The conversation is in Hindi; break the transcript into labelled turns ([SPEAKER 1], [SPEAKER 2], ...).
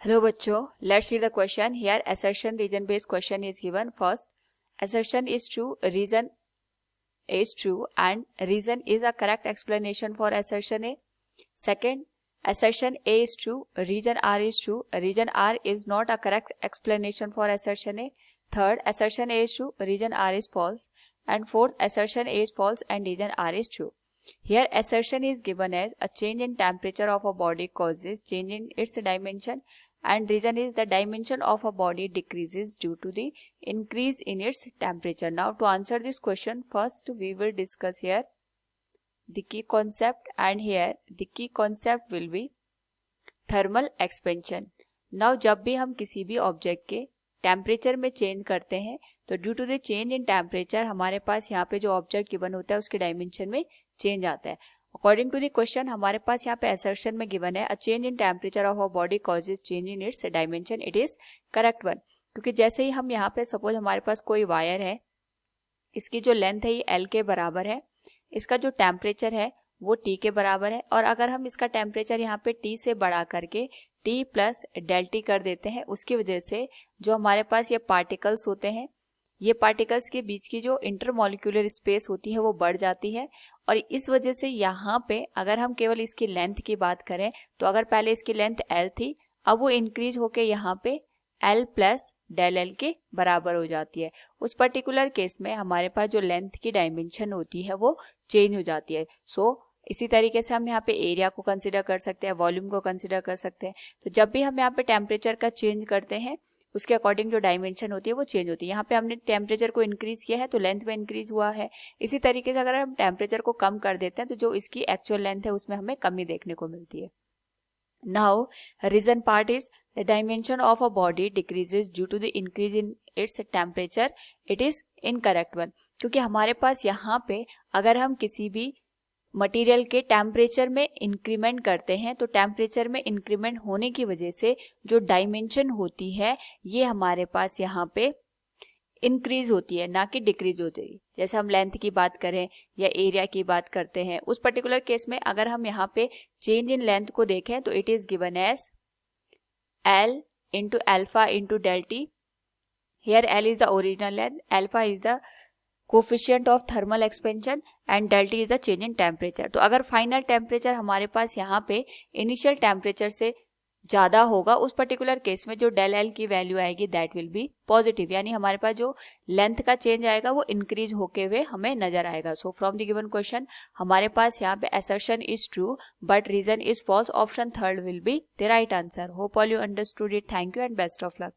[SPEAKER 1] Hello बच्चों, let's read the question. Here assertion region based question is given. First, assertion is true, reason is true and reason is a correct explanation for assertion A. Second, assertion A is true, reason R is true, reason R is not a correct explanation for assertion A. Third, assertion A is true, reason R is false. And fourth, assertion A is false and reason R is true. Here assertion is given as a change in temperature of a body causes change in its dimension, and reason is the dimension of a body decreases due to the increase in its temperature. Now to answer this question, first we will discuss here the key concept, and here the key concept will be thermal expansion. Now जब भी हम किसी भी ऑब्जेक्ट के टेम्परेचर में चेंज करते हैं तो due to the change in temperature हमारे पास यहाँ पे जो ऑब्जेक्ट गिवन होता है उसके डायमेंशन में चेंज आता है. अकॉर्डिंग टू द क्वेश्चन हमारे पास यहाँ पे असर्शन में गिवन है a change in temperature of a body causes change in its dimension. It is correct one, क्योंकि जैसे ही हम यहाँ पे सपोज हमारे पास कोई वायर है, इसकी जो लेंथ है ये L के बराबर है, इसका जो टेम्परेचर है वो T के बराबर है, और अगर हम इसका टेम्परेचर यहाँ पे T से बढ़ा करके T प्लस डेल टी कर देते हैं, उसकी वजह से जो हमारे पास ये पार्टिकल्स होते हैं, ये पार्टिकल्स के बीच की जो इंटरमॉलिक्यूलर स्पेस होती है वो बढ़ जाती है. और इस वजह से यहाँ पे अगर हम केवल इसकी लेंथ की बात करें तो अगर पहले इसकी लेंथ L थी, अब वो इंक्रीज होके यहाँ पे L प्लस डेल L के बराबर हो जाती है. उस पर्टिकुलर केस में हमारे पास जो लेंथ की डायमेंशन होती है वो चेंज हो जाती है. इसी तरीके से हम यहाँ पे एरिया को कंसिडर कर सकते हैं, वॉल्यूम को कंसिडर कर सकते हैं. तो जब भी हम यहाँ पे टेम्परेचर का चेंज करते हैं उसके अकॉर्डिंग जो डायमेंशन होती है वो चेंज होती है. यहाँ पे हमने टेम्परेचर को इंक्रीज किया है तो लेंथ में इंक्रीज हुआ है. इसी तरीके से अगर हम टेम्परेचर को कम कर देते हैं तो जो इसकी एक्चुअल लेंथ है उसमें हमें कमी देखने को मिलती है. Now reason part is the dimension of a body decreases due to the increase in its temperature. It is incorrect one, क्योंकि हमारे पास यहाँ पे अगर हम किसी भी मटेरियल के टेम्परेचर में इंक्रीमेंट करते हैं तो टेम्परेचर में इंक्रीमेंट होने की वजह से जो डायमेंशन होती है ये हमारे पास यहाँ पे इंक्रीज होती है, ना कि डिक्रीज होती है. जैसे हम लेंथ की बात करें या एरिया की बात करते हैं, उस पर्टिकुलर केस में अगर हम यहाँ पे चेंज इन लेंथ को देखें तो it is given as L into alpha into del T. Here L is the original length, alpha is the coefficient of thermal expansion and del T is the change in temperature. तो अगर फाइनल टेम्परेचर हमारे पास यहाँ पे इनिशियल टेम्परेचर से ज्यादा होगा, उस पर्टिकुलर केस में जो डेल एल की वैल्यू आएगी दैट विल बी पॉजिटिव, यानी हमारे पास जो लेंथ का चेंज आएगा वो इंक्रीज होके हुए हमें नजर आएगा. So from the given question हमारे पास यहाँ पे assertion is true but reason is false. Option third will be the right answer. Hope all you understood it. Thank you and best of luck.